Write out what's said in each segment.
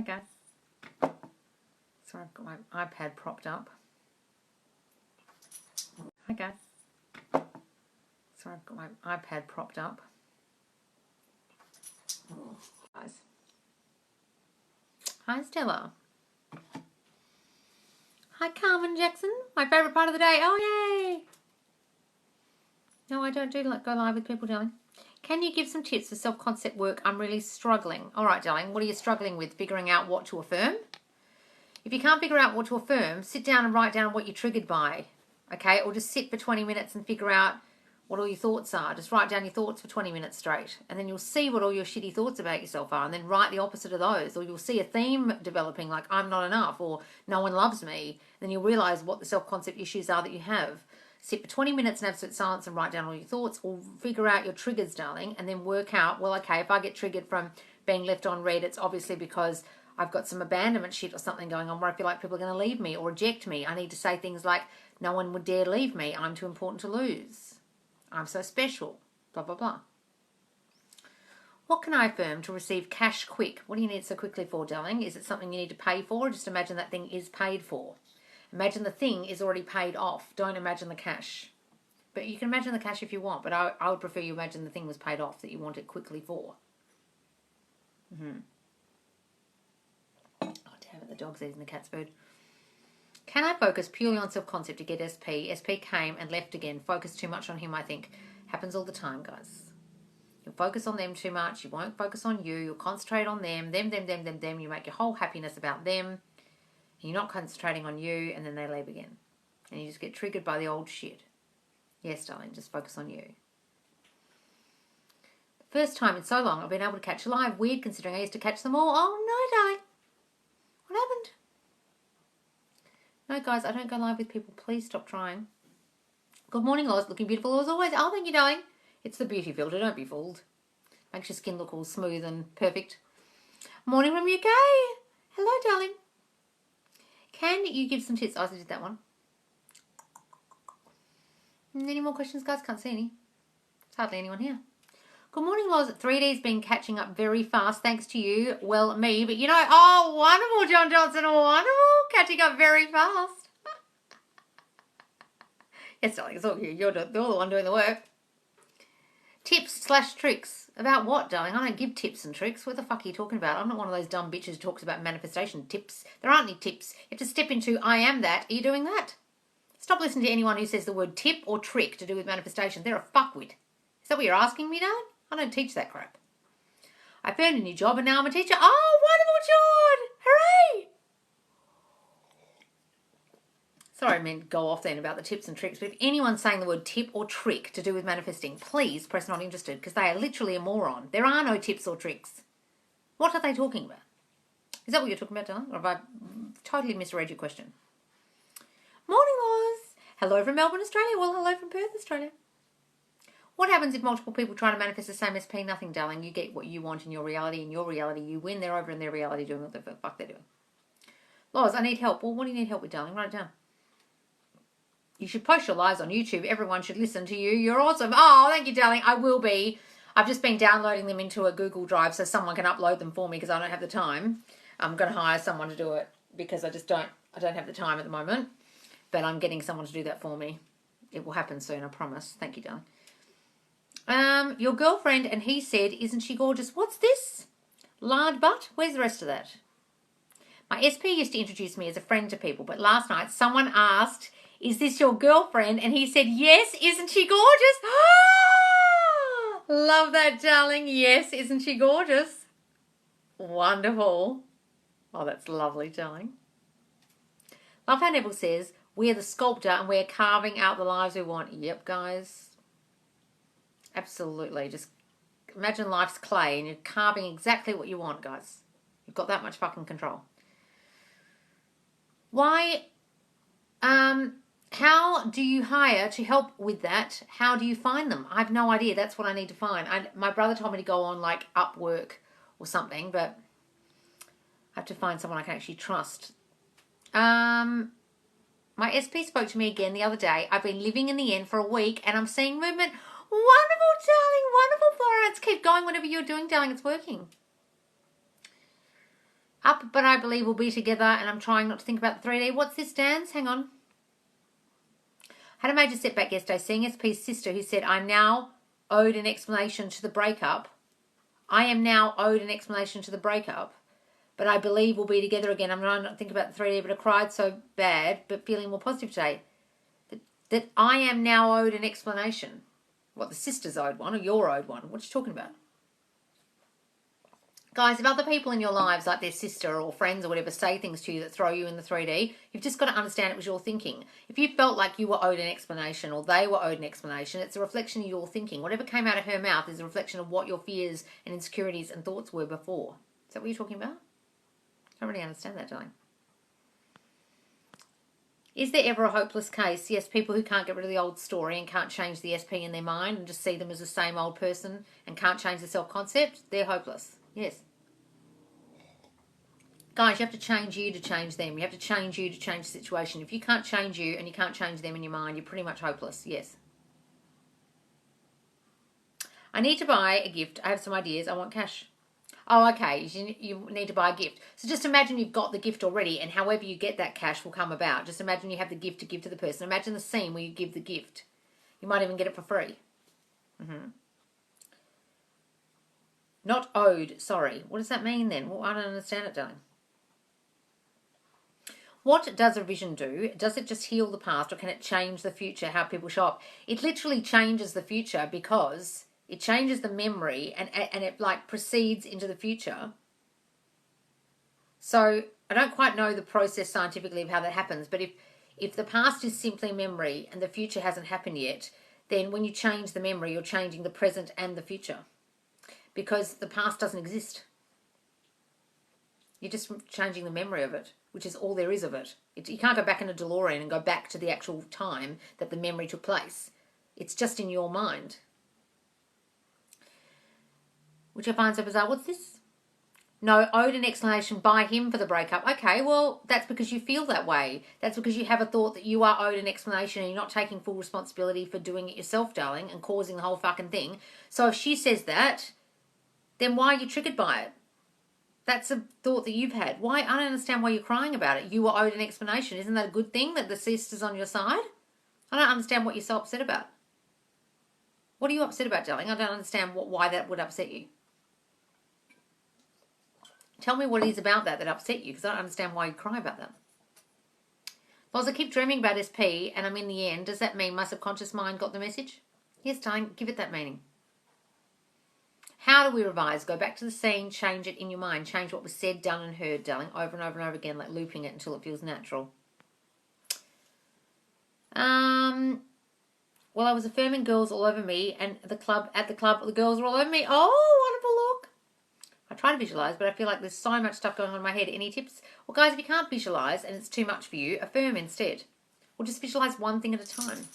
Hi guys. Sorry, I've got my iPad propped up. Hi guys. Sorry, I've got my iPad propped up. Guys. Hi Stella. Hi Carmen Jackson. My favourite part of the day. Oh yay! No, I don't do go live with people, darling. Can you give some tips for self-concept work? I'm really struggling. All right, darling. What are you struggling with? Figuring out what to affirm? If you can't figure out what to affirm, sit down and write down what you're triggered by. Okay? Or just sit for 20 minutes and figure out what all your thoughts are. Just write down your thoughts for 20 minutes straight. And then you'll see what all your shitty thoughts about yourself are. And then write the opposite of those. Or you'll see a theme developing like I'm not enough or no one loves me. Then you'll realise what the self-concept issues are that you have. Sit for 20 minutes in absolute silence and write down all your thoughts, or figure out your triggers, darling, and then work out, well, okay, if I get triggered from being left on read, it's obviously because I've got some abandonment shit or something going on where I feel like people are going to leave me or reject me. I need to say things like, no one would dare leave me. I'm too important to lose. I'm so special. Blah, blah, blah. What can I affirm to receive cash quick? What do you need it so quickly for, darling? Is it something you need to pay for? Just imagine that thing is paid for. Imagine the thing is already paid off. Don't imagine the cash. But you can imagine the cash if you want, but I would prefer you imagine the thing was paid off that you want it quickly for. Oh, damn it, the dog's eating the cat's food. Can I focus purely on self-concept to get SP? SP came and left again. Focus too much on him, I think. Happens all the time, guys. You'll focus on them too much. You won't focus on you. You'll concentrate on them. Them. You make your whole happiness about them. You're not concentrating on you, and then they leave again. And you just get triggered by the old shit. Yes, darling, just focus on you. First time in so long I've been able to catch live. Weird considering I used to catch them all. Oh, no, darling. What happened? No, guys, I don't go live with people. Please stop trying. Good morning, Loz. Looking beautiful as always. Oh, thank you, darling. It's the beauty filter. Don't be fooled. Makes your skin look all smooth and perfect. Morning from UK. Hello, darling. Can you give some tips? I did that one. Any more questions, guys? Can't see any. There's hardly anyone here. Good morning, Loz. 3D's been catching up very fast, thanks to you. Well, me, but you know, oh, wonderful, John Johnson. Wonderful. Catching up very fast. Yes, darling, it's all you. You're the one doing the work. Tips/tricks. About what, darling? I don't give tips and tricks. What the fuck are you talking about? I'm not one of those dumb bitches who talks about manifestation tips. There aren't any tips. You have to step into I am that. Are you doing that? Stop listening to anyone who says the word tip or trick to do with manifestation. They're a fuckwit. Is that what you're asking me, darling? I don't teach that crap. I found a new job and now I'm a teacher. Oh, wonderful, John! Hooray! Sorry, I meant go off then about the tips and tricks, but if anyone's saying the word tip or trick to do with manifesting, please press not interested, because they are literally a moron. There are no tips or tricks. What are they talking about? Is that what you're talking about, darling? Or have I totally misread your question? Morning, Loz. Hello from Melbourne, Australia. Well, hello from Perth, Australia. What happens if multiple people try to manifest the same SP? Nothing, darling. You get what you want in your reality. In your reality, you win. They're over in their reality doing what the fuck they're doing. Loz, I need help. Well, what do you need help with, darling? Write it down. You should post your lives on YouTube. Everyone should listen to you. You're awesome. Oh, thank you, darling. I will be. I've just been downloading them into a Google Drive so someone can upload them for me because I don't have the time. I'm going to hire someone to do it because I don't have the time at the moment. But I'm getting someone to do that for me. It will happen soon, I promise. Thank you, darling. Your girlfriend, and he said, isn't she gorgeous? What's this? Lard butt? Where's the rest of that? My SP used to introduce me as a friend to people, but last night someone asked, is this your girlfriend? And he said, yes, isn't she gorgeous? Love that, darling. Yes, isn't she gorgeous? Wonderful. Oh, that's lovely, darling. Love how Neville says, we're the sculptor and we're carving out the lives we want. Yep, guys. Absolutely. Just imagine life's clay and you're carving exactly what you want, guys. You've got that much fucking control. Why, how do you hire to help with that? How do you find them? I have no idea. That's what I need to find. My brother told me to go on like Upwork or something, but I have to find someone I can actually trust. My SP spoke to me again the other day. I've been living in the end for a week and I'm seeing movement. Wonderful, darling. Wonderful, Florence. Keep going whatever you're doing, darling. It's working. Up, but I believe we'll be together, and I'm trying not to think about the 3D. What's this dance? Hang on. Had a major setback yesterday seeing SP's sister who said, I now owed an explanation to the breakup. I am now owed an explanation to the breakup, but I believe we'll be together again. I'm trying not to think about the 3D, but I cried so bad, but feeling more positive today. That I am now owed an explanation. What, the sister's owed one or you're owed one? What are you talking about? Guys, if other people in your lives, like their sister or friends or whatever, say things to you that throw you in the 3D, you've just got to understand it was your thinking. If you felt like you were owed an explanation or they were owed an explanation, it's a reflection of your thinking. Whatever came out of her mouth is a reflection of what your fears and insecurities and thoughts were before. Is that what you're talking about? I don't really understand that, darling. Is there ever a hopeless case? Yes, people who can't get rid of the old story and can't change the SP in their mind and just see them as the same old person and can't change the self-concept, they're hopeless. Yes. Guys, you have to change you to change them. You have to change you to change the situation. If you can't change you and you can't change them in your mind, you're pretty much hopeless. Yes. I need to buy a gift. I have some ideas. I want cash. Oh, okay. You need to buy a gift. So just imagine you've got the gift already, and however you get that cash will come about. Just imagine you have the gift to give to the person. Imagine the scene where you give the gift. You might even get it for free. Not owed. Sorry. What does that mean then? Well, I don't understand it, darling. What does a vision do? Does it just heal the past, or can it change the future, how people show up? It literally changes the future because it changes the memory and it like proceeds into the future. So I don't quite know the process scientifically of how that happens, but if the past is simply memory and the future hasn't happened yet, then when you change the memory, you're changing the present and the future because the past doesn't exist. You're just changing the memory of it, which is all there is of it. You can't go back in a DeLorean and go back to the actual time that the memory took place. It's just in your mind. Which I find so bizarre. What's this? No, owed an explanation by him for the breakup. Okay, well, that's because you feel that way. That's because you have a thought that you are owed an explanation and you're not taking full responsibility for doing it yourself, darling, and causing the whole fucking thing. So if she says that, then why are you triggered by it? That's a thought that you've had. Why? I don't understand why you're crying about it. You were owed an explanation. Isn't that a good thing that the sister's on your side? I don't understand what you're so upset about. What are you upset about, darling? I don't understand why that would upset you. Tell me what it is about that upset you, because I don't understand why you cry about that. Well, I keep dreaming about SP and I'm in the end. Does that mean my subconscious mind got the message? Yes, darling, give it that meaning. How do we revise? Go back to the scene, change it in your mind. Change what was said, done and heard, darling, over and over and over again, like looping it until it feels natural. Well, I was affirming girls all over me, and at the club, the girls were all over me. Oh, wonderful look. I try to visualize, but I feel like there's so much stuff going on in my head. Any tips? Well, guys, if you can't visualize and it's too much for you, affirm instead. Or just visualize one thing at a time.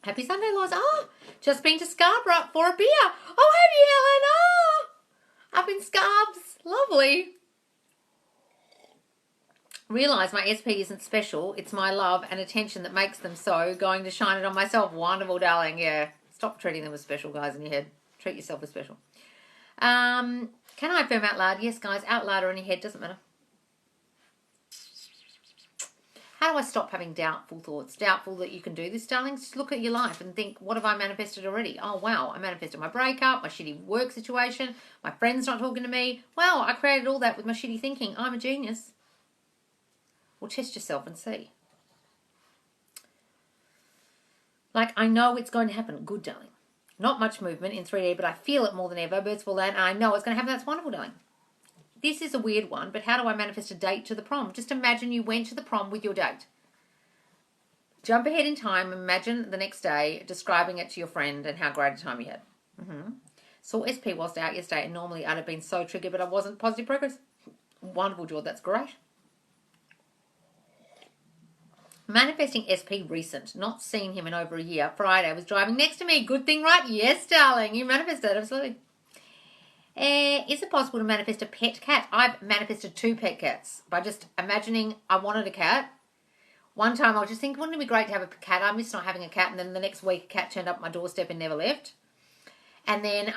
Happy Sunday, Lois. Oh, just been to Scarborough for a beer. Oh, have you, Helen? Oh, up in Scarbs. Lovely. Realise my SP isn't special. It's my love and attention that makes them so. Going to shine it on myself. Wonderful, darling. Yeah. Stop treating them as special, guys, in your head. Treat yourself as special. Can I affirm out loud? Yes, guys. Out loud or in your head. Doesn't matter. How do I stop having doubtful thoughts? Doubtful that you can do this, darling? Just look at your life and think, what have I manifested already? Oh, wow, I manifested my breakup, my shitty work situation, my friends not talking to me. Wow, I created all that with my shitty thinking. I'm a genius. Well, test yourself and see. Like, I know it's going to happen. Good, darling. Not much movement in 3D, but I feel it more than ever. Birds will land, and I know it's going to happen. That's wonderful, darling. This is a weird one, but how do I manifest a date to the prom? Just imagine you went to the prom with your date. Jump ahead in time. Imagine the next day describing it to your friend and how great a time you had. Saw SP whilst out yesterday, and normally I'd have been so triggered, but I wasn't. Positive progress. Wonderful, George. That's great. Manifesting SP recent. Not seen him in over a year. Friday was driving next to me. Good thing, right? Yes, darling. You manifested, absolutely. Is it possible to manifest a pet cat? I've manifested 2 pet cats by just imagining I wanted a cat. One time I was just thinking, wouldn't it be great to have a cat? I miss not having a cat. And then the next week a cat turned up at my doorstep and never left. And then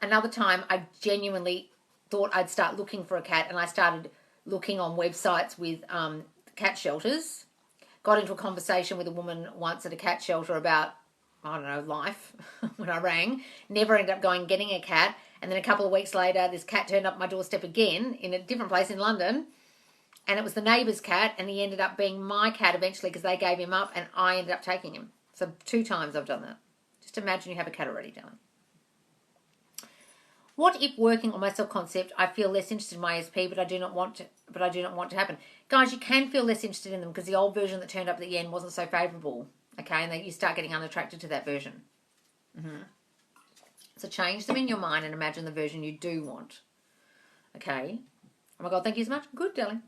another time I genuinely thought I'd start looking for a cat, and I started looking on websites with cat shelters. Got into a conversation with a woman once at a cat shelter about, I don't know, life when I rang. Never ended up going and getting a cat. And then a couple of weeks later, this cat turned up my doorstep again in a different place in London. And it was the neighbour's cat, and he ended up being my cat eventually because they gave him up, and I ended up taking him. So 2 times I've done that. Just imagine you have a cat already, darling. What if working on my self-concept, I feel less interested in my ESP, but I do not want to happen? Guys, you can feel less interested in them because the old version that turned up at the end wasn't so favourable. Okay, and then you start getting unattracted to that version. So change them in your mind and imagine the version you do want. Okay. Oh my God, thank you so much. Good, darling.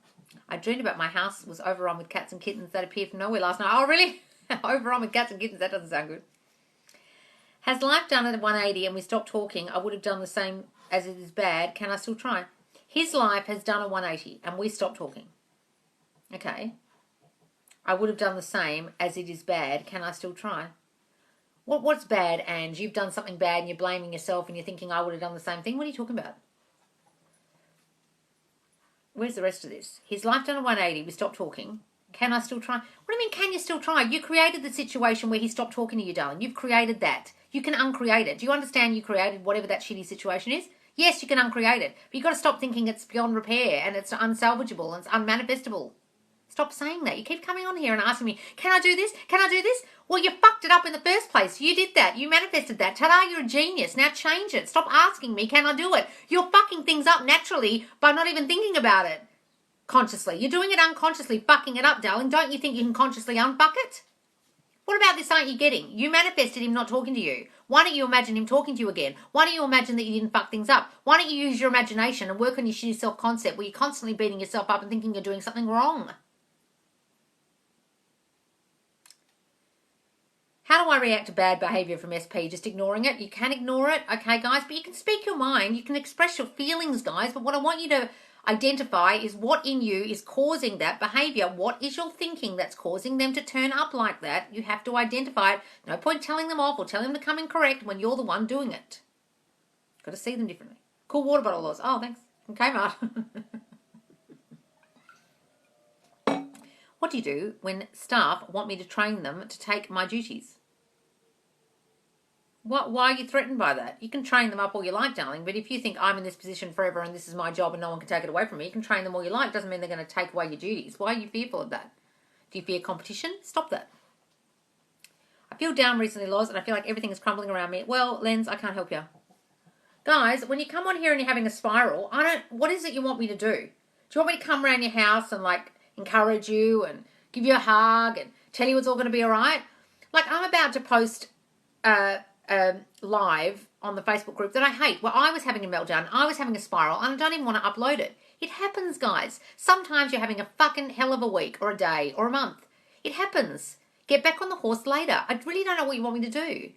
I dreamed about my house was overrun with cats and kittens that appeared from nowhere last night. Oh, really? Overrun with cats and kittens? That doesn't sound good. Has life done a 180 and we stopped talking? I would have done the same as it is bad. Can I still try? His life has done a 180 and we stopped talking. Okay. I would have done the same as it is bad. Can I still try? What's bad, Ange? You've done something bad and you're blaming yourself and you're thinking I would have done the same thing. What are you talking about? Where's the rest of this? His life done a 180. We stopped talking. Can I still try? What do you mean, can you still try? You created the situation where he stopped talking to you, darling. You've created that. You can uncreate it. Do you understand you created whatever that shitty situation is? Yes, you can uncreate it. But you've got to stop thinking it's beyond repair and it's unsalvageable and it's unmanifestable. Stop saying that. You keep coming on here and asking me, can I do this? Can I do this? Well, you fucked it up in the first place. You did that. You manifested that. Ta-da, you're a genius. Now change it. Stop asking me, can I do it? You're fucking things up naturally by not even thinking about it consciously. You're doing it unconsciously, fucking it up, darling. Don't you think you can consciously unfuck it? What about this aren't you getting? You manifested him not talking to you. Why don't you imagine him talking to you again? Why don't you imagine that you didn't fuck things up? Why don't you use your imagination and work on your shitty self-concept where you're constantly beating yourself up and thinking you're doing something wrong? How do I react to bad behaviour from SP? Just ignoring it? You can ignore it, okay, guys? But you can speak your mind. You can express your feelings, guys. But what I want you to identify is what in you is causing that behaviour. What is your thinking that's causing them to turn up like that? You have to identify it. No point telling them off or telling them to come incorrect when you're the one doing it. Got to see them differently. Cool water bottle laws. Oh, thanks. From Kmart. What do you do when staff want me to train them to take my duties? Why are you threatened by that? You can train them up all you like, darling, but if you think I'm in this position forever and this is my job and no one can take it away from me, you can train them all you like. Doesn't mean they're going to take away your duties. Why are you fearful of that? Do you fear competition? Stop that. I feel down recently, Loz, and I feel like everything is crumbling around me. Well, Lens, I can't help you. Guys, when you come on here and you're having a spiral, what is it you want me to do? Do you want me to come around your house and, like, encourage you and give you a hug and tell you it's all going to be all right? Like, I'm about to post live on the Facebook group that I hate, where I was having a meltdown, I was having a spiral, and I don't even want to upload it. It happens, guys. Sometimes you're having a fucking hell of a week or a day or a month. It happens. Get back on the horse later. I really don't know what you want me to do.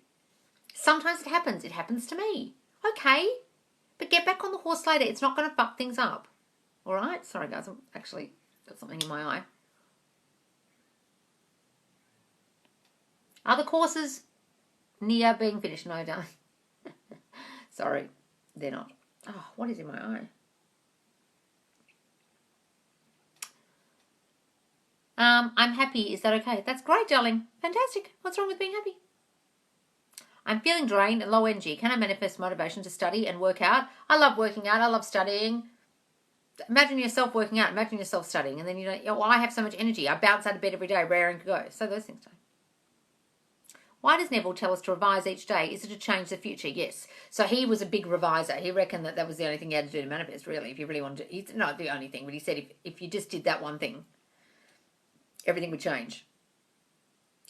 Sometimes it happens. It happens to me. Okay. But get back on the horse later. It's not going to fuck things up. All right? Sorry, guys. I've actually got something in my eye. Other courses near being finished? No, darling. Sorry, they're not. Oh, what is in my eye? I'm happy. Is that okay? That's great, darling. Fantastic. What's wrong with being happy? I'm feeling drained and low energy. Can I manifest motivation to study and work out? I love working out. I love studying. Imagine yourself working out. Imagine yourself studying. And then you know, well, I have so much energy. I bounce out of bed every day, raring to go. So those things don't. Why does Neville tell us to revise each day? Is it to change the future? Yes. So he was a big reviser. He reckoned that was the only thing you had to do to manifest, really, if you really wanted to. It's not the only thing, but he said if you just did that one thing, everything would change.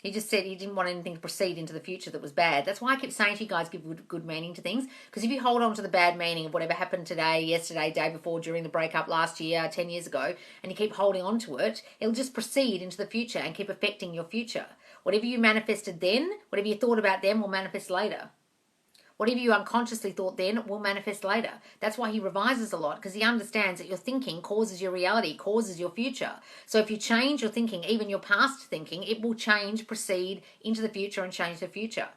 He just said he didn't want anything to proceed into the future that was bad. That's why I keep saying to you guys, give good meaning to things. Because if you hold on to the bad meaning of whatever happened today, yesterday, day before, during the breakup last year, 10 years ago, and you keep holding on to it, it'll just proceed into the future and keep affecting your future. Whatever you manifested then, whatever you thought about then will manifest later. Whatever you unconsciously thought then will manifest later. That's why he revises a lot, because he understands that your thinking causes your reality, causes your future. So if you change your thinking, even your past thinking, it will change, proceed into the future and change the future.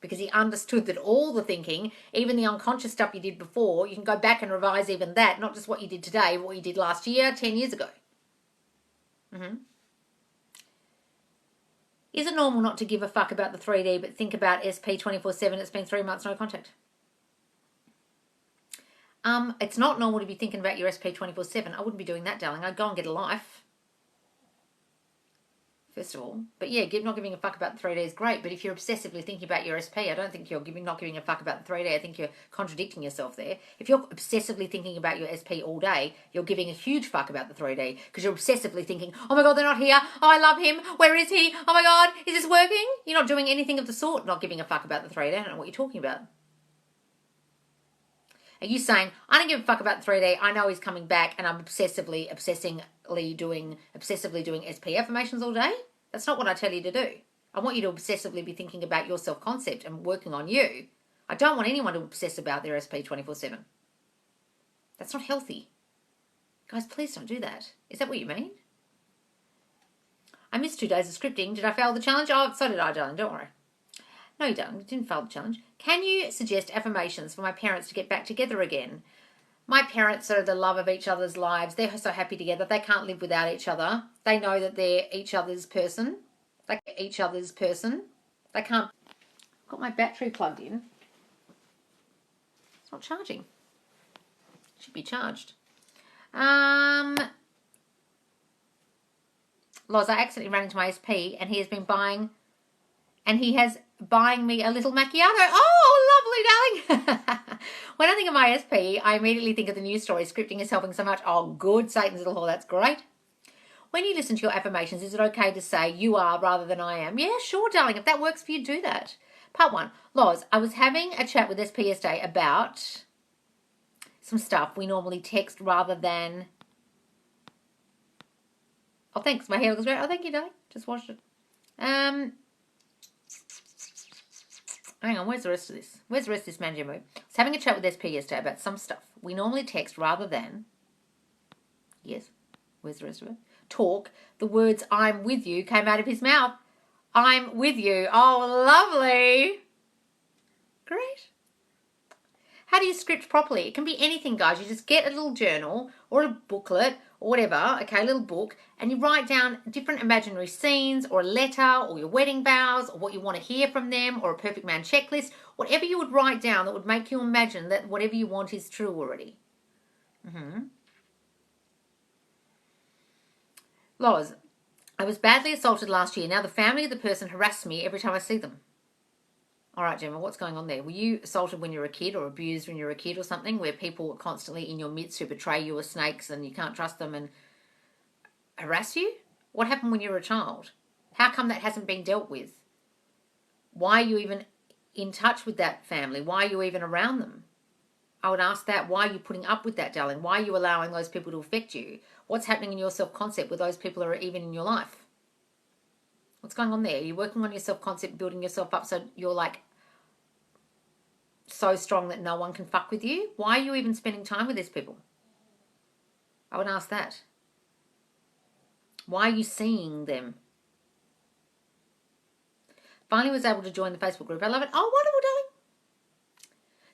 because he understood that all the thinking, even the unconscious stuff you did before, you can go back and revise even that, not just what you did today, what you did last year, 10 years ago. Is it normal not to give a fuck about the 3D but think about SP 24/7? It's been 3 months, no contact. It's not normal to be thinking about your SP 24/7. I wouldn't be doing that, darling. I'd go and get a life, first of all. But yeah, not giving a fuck about the 3D is great. But if you're obsessively thinking about your SP, I don't think you're not giving a fuck about the 3D. I think you're contradicting yourself there. If you're obsessively thinking about your SP all day, you're giving a huge fuck about the 3D because you're obsessively thinking, oh my God, they're not here. Oh, I love him. Where is he? Oh my God, is this working? You're not doing anything of the sort, not giving a fuck about the 3D. I don't know what you're talking about. Are you saying, I don't give a fuck about the 3D, I know he's coming back, and I'm obsessively doing SP affirmations all day? That's not what I tell you to do. I want you to obsessively be thinking about your self-concept and working on you. I don't want anyone to obsess about their SP 24/7. That's not healthy. Guys, please don't do that. Is that what you mean? I missed 2 days of scripting. Did I fail the challenge? Oh, so did I, darling. Don't worry. No, you don't. You didn't fail the challenge. Can you suggest affirmations for my parents to get back together again? My parents are the love of each other's lives. They're so happy together. They can't live without each other. They know that they're each other's person. They can't. I've got my battery plugged in. It's not charging. It should be charged. Loz, I accidentally ran into my SP and he has buying me a little macchiato. Oh, lovely, darling. When I think of my SP, I immediately think of the news story, scripting is helping so much. Oh, good, Satan's little whore, that's great. When you listen to your affirmations, is it okay to say you are rather than I am? Yeah, sure, darling. If that works for you, do that. Part 1. Loz, I was having a chat with SP yesterday about some stuff we normally text rather than... Oh, thanks. My hair looks great. Oh, thank you, darling. Just washed it. Hang on, where's the rest of this? Where's the rest of this manager move? I was having a chat with SP yesterday about some stuff we normally text rather than... Yes, where's the rest of it? Talk. The words I'm with you came out of his mouth. I'm with you. Oh, lovely. Great. How do you script properly? It can be anything, guys. You just get a little journal or a booklet or whatever, okay, a little book, and you write down different imaginary scenes or a letter or your wedding vows or what you want to hear from them or a perfect man checklist, whatever you would write down that would make you imagine that whatever you want is true already. Loz, I was badly assaulted last year. Now the family of the person harassed me every time I see them. All right, Gemma, what's going on there? Were you assaulted when you were a kid or abused when you were a kid or something where people were constantly in your midst who betray you as snakes and you can't trust them and harass you? What happened when you were a child? How come that hasn't been dealt with? Why are you even in touch with that family? Why are you even around them? I would ask that. Why are you putting up with that, darling? Why are you allowing those people to affect you? What's happening in your self-concept where those people are even in your life? What's going on there? Are you working on your self-concept, building yourself up so you're like so strong that no one can fuck with you? Why are you even spending time with these people? I would ask that. Why are you seeing them? Finally was able to join the Facebook group. I love it. Oh, wonderful, darling.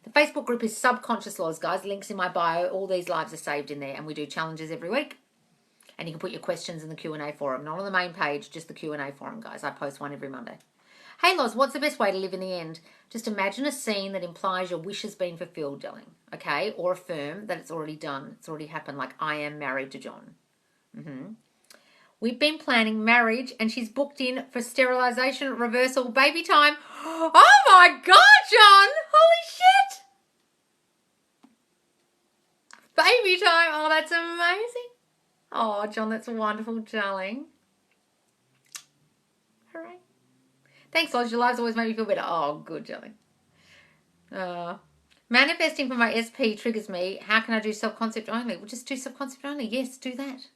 The Facebook group is Subconscious Laws, guys. Links in my bio. All these lives are saved in there, and we do challenges every week. And you can put your questions in the Q&A forum. Not on the main page, just the Q&A forum, guys. I post one every Monday. Hey, Loz, what's the best way to live in the end? Just imagine a scene that implies your wish has been fulfilled, darling, okay? Or affirm that it's already done. It's already happened, like I am married to John. We've been planning marriage and she's booked in for sterilisation, reversal, baby time. Oh, my God, John! Holy shit! Baby time. Oh, that's amazing. Oh, John, that's wonderful, darling. Hooray. Thanks, Loz. Your lives always make me feel better. Oh, good, darling. Manifesting for my SP triggers me. How can I do self-concept only? Well, just do self-concept only. Yes, do that.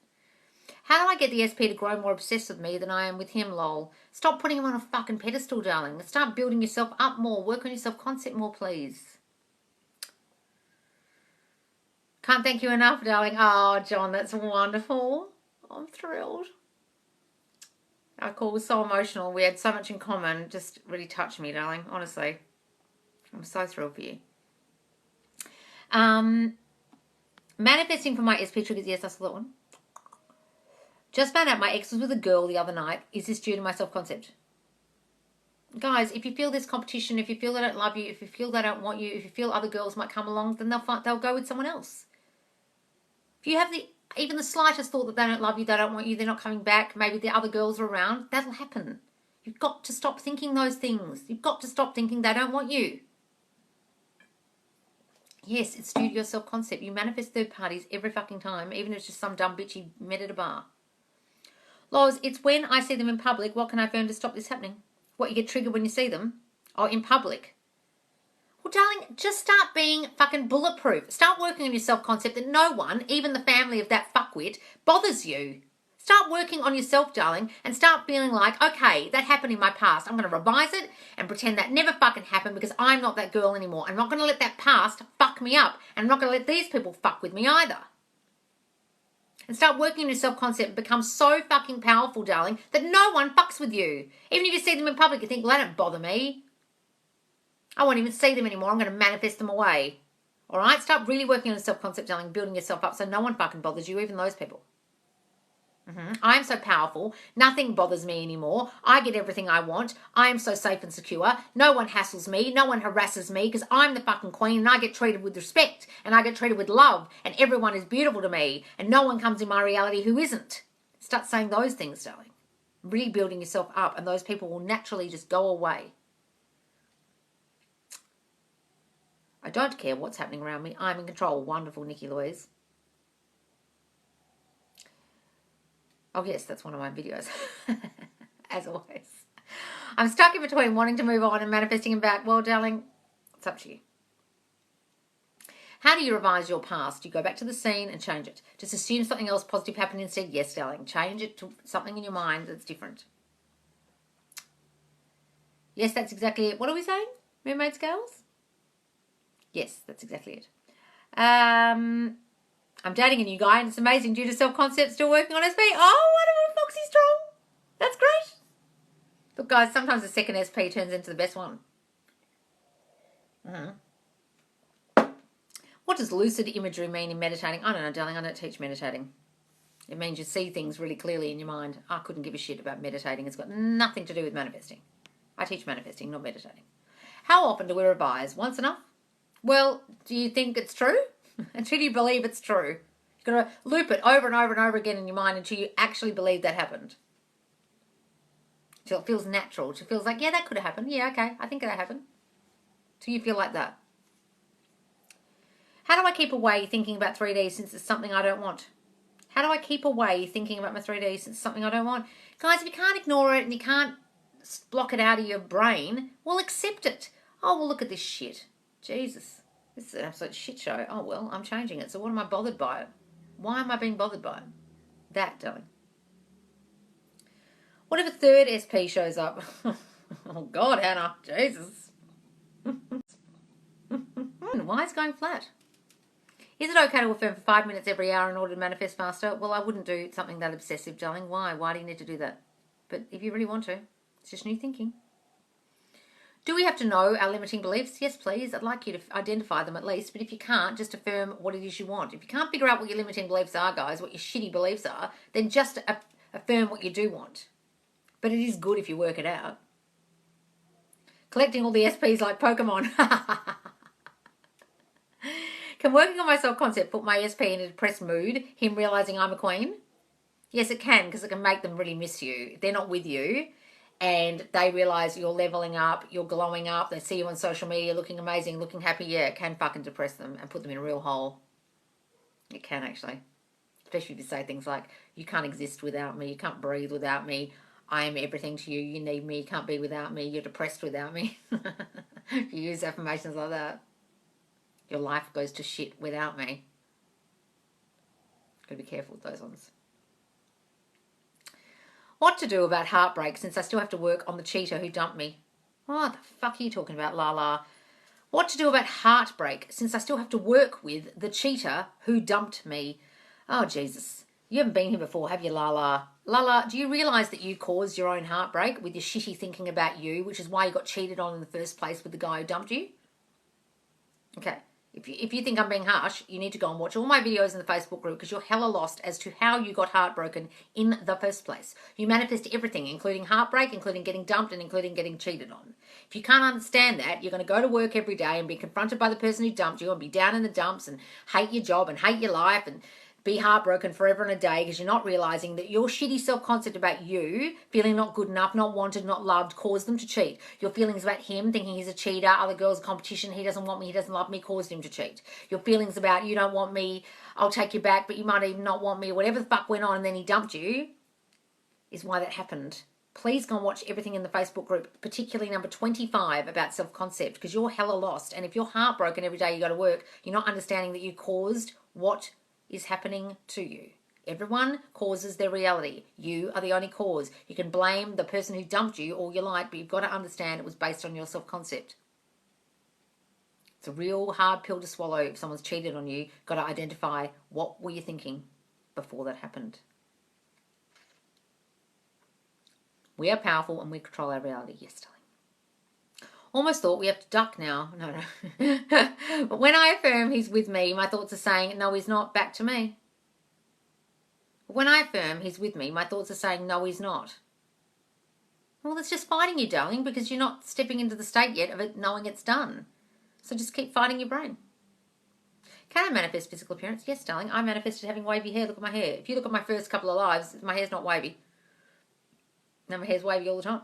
How do I get the SP to grow more obsessed with me than I am with him, lol? Stop putting him on a fucking pedestal, darling. Start building yourself up more. Work on your self-concept more, please. Can't thank you enough, darling. Oh, John, that's wonderful. I'm thrilled. Our call was so emotional. We had so much in common. Just really touched me, darling, honestly. I'm so thrilled for you. Manifesting for my SP triggers. Yes, I saw that one. Just found out my ex was with a girl the other night. Is this due to my self-concept? Guys, if you feel this competition, if you feel they don't love you, if you feel they don't want you, if you feel other girls might come along, then they'll go with someone else. If you have even the slightest thought that they don't love you, they don't want you, they're not coming back, maybe the other girls are around, that'll happen. You've got to stop thinking those things. You've got to stop thinking they don't want you. Yes, it's due to your self-concept. You manifest third parties every fucking time, even if it's just some dumb bitch you met at a bar. Loz, it's when I see them in public. What can I affirm to stop this happening? What, you get triggered when you see them? Oh, in public. Well, darling, just start being fucking bulletproof. Start working on your self-concept that no one, even the family of that fuckwit, bothers you. Start working on yourself, darling, and start feeling like, okay, that happened in my past. I'm going to revise it and pretend that never fucking happened because I'm not that girl anymore. I'm not going to let that past fuck me up. And I'm not going to let these people fuck with me either. And start working on your self-concept and become so fucking powerful, darling, that no one fucks with you. Even if you see them in public, you think, well, they don't bother me. I won't even see them anymore. I'm going to manifest them away. All right? Start really working on your self-concept, darling, building yourself up so no one fucking bothers you, even those people. I'm so powerful. Nothing bothers me anymore. I get everything I want. I am so safe and secure. No one hassles me. No one harasses me because I'm the fucking queen and I get treated with respect and I get treated with love and everyone is beautiful to me and no one comes in my reality who isn't. Start saying those things, darling. Really building yourself up and those people will naturally just go away. I don't care what's happening around me. I'm in control. Wonderful, Nikki Louise. Oh, yes, that's one of my videos, as always. I'm stuck in between wanting to move on and manifesting him back. Well, darling, it's up to you. How do you revise your past? You go back to the scene and change it. Just assume something else positive happened instead. Yes, darling. Change it to something in your mind that's different. Yes, that's exactly it. What are we saying? Mermaid scales? Yes, that's exactly it. I'm dating a new guy and it's amazing due to self-concept, still working on SP. Oh, wonderful, Foxy Strong. That's great. Look, guys, sometimes the second SP turns into the best one. What does lucid imagery mean in meditating? I don't know, darling. I don't teach meditating. It means you see things really clearly in your mind. I couldn't give a shit about meditating. It's got nothing to do with manifesting. I teach manifesting, not meditating. How often do we revise? Once enough? Well, do you think it's true? Until you believe it's true. You've got to loop it over and over and over again in your mind until you actually believe that happened. Until it feels natural. Until it feels like, yeah, that could have happened. Yeah, okay, I think that happened. Until you feel like that. How do I keep away thinking about 3D since it's something I don't want? How do I keep away thinking about my 3D since it's something I don't want? Guys, if you can't ignore it and you can't block it out of your brain, well, accept it. Oh, well, look at this shit. Jesus. This is an absolute shit show. Oh, well, I'm changing it. So what am I bothered by it? Why am I being bothered by it? That, darling. What if a third SP shows up? Oh, God, Hannah. Jesus. Why is it going flat? Is it okay to affirm for 5 minutes every hour in order to manifest faster? Well, I wouldn't do something that obsessive, darling. Why? Why do you need to do that? But if you really want to, it's just new thinking. Do we have to know our limiting beliefs? Yes, please. I'd like you to identify them at least. But if you can't, just affirm what it is you want. If you can't figure out what your limiting beliefs are, guys, what your shitty beliefs are, then just affirm what you do want. But it is good if you work it out. Collecting all the SPs like Pokemon. Can working on my self-concept put my SP in a depressed mood, him realising I'm a queen? Yes, it can, because it can make them really miss you. If they're not with you and they realise you're levelling up, you're glowing up, they see you on social media looking amazing, looking happy, yeah, it can fucking depress them and put them in a real hole. It can, actually. Especially if you say things like, you can't exist without me, you can't breathe without me, I am everything to you, you need me, you can't be without me, you're depressed without me. If you use affirmations like that. Your life goes to shit without me. Gotta be careful with those ones. What to do about heartbreak since I still have to work on the cheater who dumped me? What the fuck are you talking about, Lala? What to do about heartbreak since I still have to work with the cheater who dumped me? Oh, Jesus. You haven't been here before, have you, Lala? Lala, do you realise that you caused your own heartbreak with your shitty thinking about you, which is why you got cheated on in the first place with the guy who dumped you? Okay. If you think I'm being harsh, you need to go and watch all my videos in the Facebook group because you're hella lost as to how you got heartbroken in the first place. You manifest everything, including heartbreak, including getting dumped, and including getting cheated on. If you can't understand that, you're going to go to work every day and be confronted by the person who dumped you and be down in the dumps and hate your job and hate your life and be heartbroken forever and a day because you're not realizing that your shitty self-concept about you, feeling not good enough, not wanted, not loved, caused them to cheat. Your feelings about him, thinking he's a cheater, other girls' competition, he doesn't want me, he doesn't love me, caused him to cheat. Your feelings about you don't want me, I'll take you back, but you might even not want me, whatever the fuck went on and then he dumped you, is why that happened. Please go and watch everything in the Facebook group, particularly number 25 about self-concept, because you're hella lost. And if you're heartbroken every day you go to work, you're not understanding that you caused what is happening to you. Everyone causes their reality. You are the only cause. You can blame the person who dumped you all you like, but you've got to understand it was based on your self-concept. It's a real hard pill to swallow if someone's cheated on you. Got to identify what were you thinking before that happened. We are powerful and we control our reality. Yes, darling. Almost thought we have to duck now. No. But when I affirm he's with me, my thoughts are saying, no, he's not, back to me. When I affirm he's with me, my thoughts are saying, no, he's not. Well, that's just fighting you, darling, because you're not stepping into the state yet of it knowing it's done. So just keep fighting your brain. Can I manifest physical appearance? Yes, darling. I manifested having wavy hair. Look at my hair. If you look at my first couple of lives, my hair's not wavy. Now my hair's wavy all the time.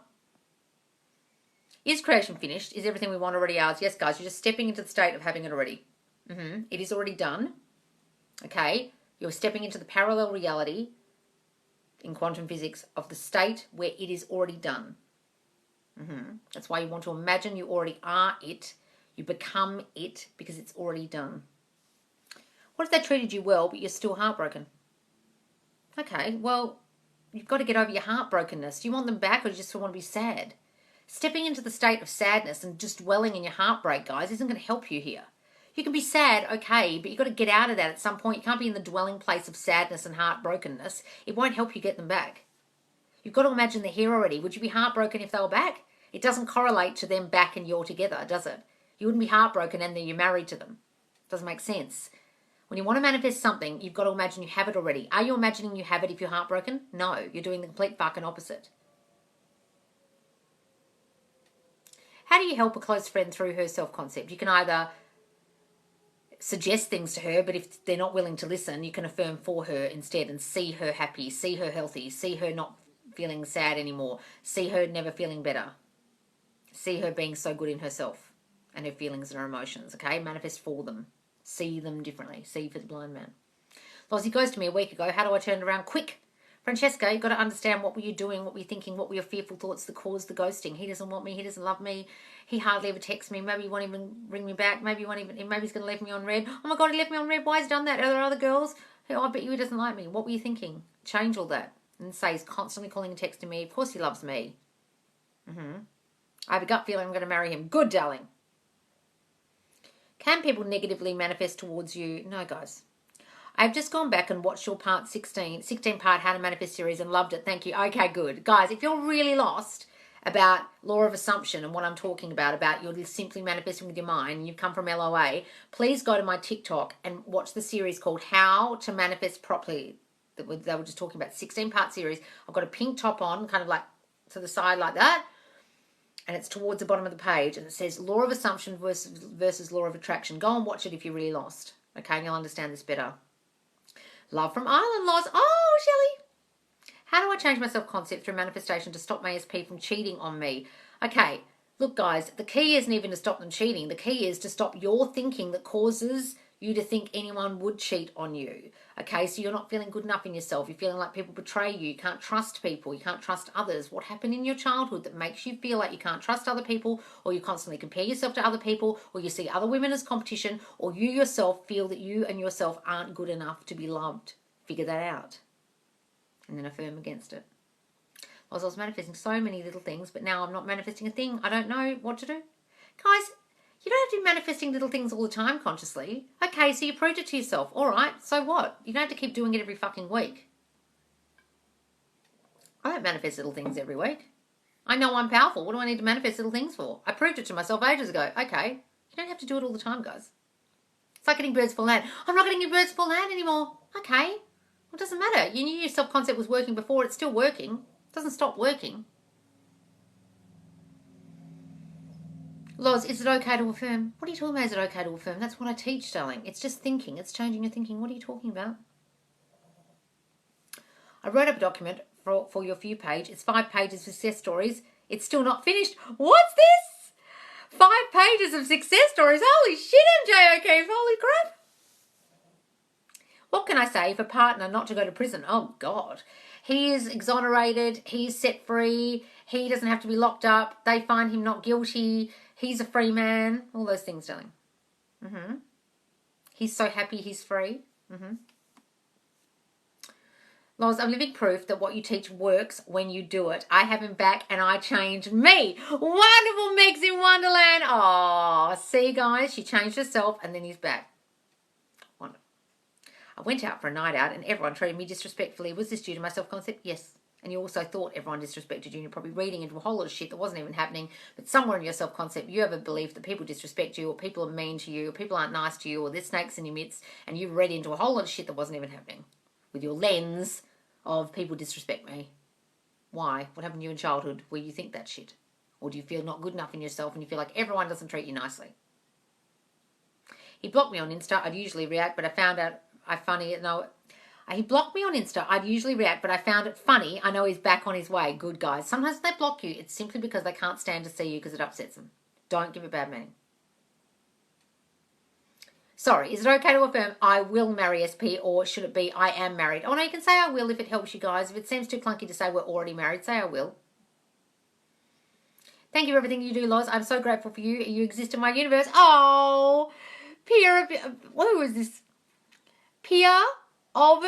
Is creation finished? Is everything we want already ours? Yes, guys, you're just stepping into the state of having it already. It is already done. Okay? You're stepping into the parallel reality in quantum physics of the state where it is already done. That's why you want to imagine you already are it. You become it because it's already done. What if they treated you well, but you're still heartbroken? Okay, well, you've got to get over your heartbrokenness. Do you want them back or do you just want to be sad? Stepping into the state of sadness and just dwelling in your heartbreak, guys, isn't going to help you here. You can be sad, okay, but you've got to get out of that at some point. You can't be in the dwelling place of sadness and heartbrokenness. It won't help you get them back. You've got to imagine they're here already. Would you be heartbroken if they were back? It doesn't correlate to them back and you're together, does it? You wouldn't be heartbroken and then you're married to them. Doesn't make sense. When you want to manifest something, you've got to imagine you have it already. Are you imagining you have it if you're heartbroken? No, you're doing the complete fucking opposite. How do you help a close friend through her self-concept? You can either suggest things to her, but if they're not willing to listen, you can affirm for her instead and see her happy, see her healthy, see her not feeling sad anymore, see her never feeling better, see her being so good in herself and her feelings and her emotions, okay? Manifest for them. See them differently. See for the blind man. Lozzie goes to me a week ago. How do I turn it around? Quick. Francesca, you've got to understand what were you doing, what were you thinking, what were your fearful thoughts that caused the ghosting. He doesn't want me, he doesn't love me, he hardly ever texts me, maybe he won't even ring me back, maybe he's going to leave me on red. Oh my God, he left me on red, why has he done that? Are there other girls? Oh, I bet you he doesn't like me. What were you thinking? Change all that and say he's constantly calling and texting me. Of course he loves me. I have a gut feeling I'm going to marry him. Good, darling. Can people negatively manifest towards you? No, guys. I've just gone back and watched your part 16 part How to Manifest series and loved it. Thank you. Okay, good. Guys, if you're really lost about law of assumption and what I'm talking about you're simply manifesting with your mind, and you've come from LOA, please go to my TikTok and watch the series called How to Manifest Properly. They were just talking about 16-part series. I've got a pink top on, kind of like to the side like that. And it's towards the bottom of the page. And it says law of assumption versus law of attraction. Go and watch it if you're really lost. Okay, and you'll understand this better. Love from Ireland, Loz. Oh, Shelley. How do I change my self-concept through manifestation to stop my ASP from cheating on me? Okay, look, guys, the key isn't even to stop them cheating. The key is to stop your thinking that causes you to think anyone would cheat on you. Okay, so you're not feeling good enough in yourself. You're feeling like people betray you. You can't trust people. You can't trust others. What happened in your childhood that makes you feel like you can't trust other people, or you constantly compare yourself to other people, or you see other women as competition, or you yourself feel that you and yourself aren't good enough to be loved? Figure that out and then affirm against it. I was manifesting so many little things, but now I'm not manifesting a thing. I don't know what to do. Guys, you don't have to be manifesting little things all the time consciously. Okay, so you proved it to yourself. All right, so what? You don't have to keep doing it every fucking week. I don't manifest little things every week. I know I'm powerful. What do I need to manifest little things for? I proved it to myself ages ago. Okay, You don't have to do it all the time, guys. It's like getting birds for land. I'm not getting any birds for land anymore. Okay. Well, it doesn't matter. You knew your self-concept was working before. It's still working. It doesn't stop working. Loz, is it okay to affirm? What are you talking about? Is it okay to affirm? That's what I teach, darling. It's just thinking. It's changing your thinking. What are you talking about? I wrote up a document for your few page. It's 5 pages of success stories. It's still not finished. What's this? 5 pages of success stories. Holy shit, MJ O'Keefe. Holy crap. What can I say for partner not to go to prison? Oh, God. He is exonerated. He's set free. He doesn't have to be locked up. They find him not guilty. He's a free man. All those things, darling. He's so happy he's free. Loz, I'm living proof that what you teach works when you do it. I have him back and I changed me. Wonderful Meg's in Wonderland. Oh, see, guys, she changed herself and then he's back. Wonderful. I went out for a night out and everyone treated me disrespectfully. Was this due to my self-concept? Yes. And you also thought everyone disrespected you and you're probably reading into a whole lot of shit that wasn't even happening. But somewhere in your self-concept, you have a belief that people disrespect you or people are mean to you or people aren't nice to you or there's snakes in your midst and you read into a whole lot of shit that wasn't even happening. With your lens of people disrespect me. Why? What happened to you in childhood where you think that shit? Or do you feel not good enough in yourself and you feel like everyone doesn't treat you nicely? He blocked me on Insta. I'd usually react, but I found out he blocked me on Insta. I'd usually react, but I found it funny. I know he's back on his way. Good, guys. Sometimes they block you. It's simply because they can't stand to see you because it upsets them. Don't give it bad meaning. Sorry, is it okay to affirm I will marry SP or should it be I am married? Oh, no, you can say I will if it helps you guys. If it seems too clunky to say we're already married, say I will. Thank you for everything you do, Loz. I'm so grateful for you. You exist in my universe. Oh, what was this? Pierre of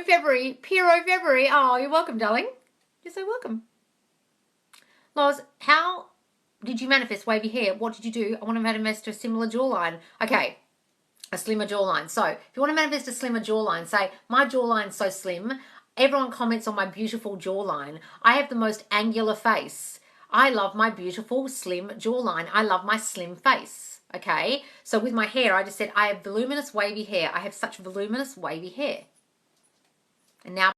February. Pierre of February. Oh, you're welcome, darling. You're so welcome. Loz, how did you manifest wavy hair? What did you do? I want to manifest a similar jawline. Okay. A slimmer jawline. So if you want to manifest a slimmer jawline, say, my jawline's so slim. Everyone comments on my beautiful jawline. I have the most angular face. I love my beautiful slim jawline. I love my slim face. Okay. So with my hair, I just said, I have voluminous wavy hair. I have such voluminous wavy hair. And now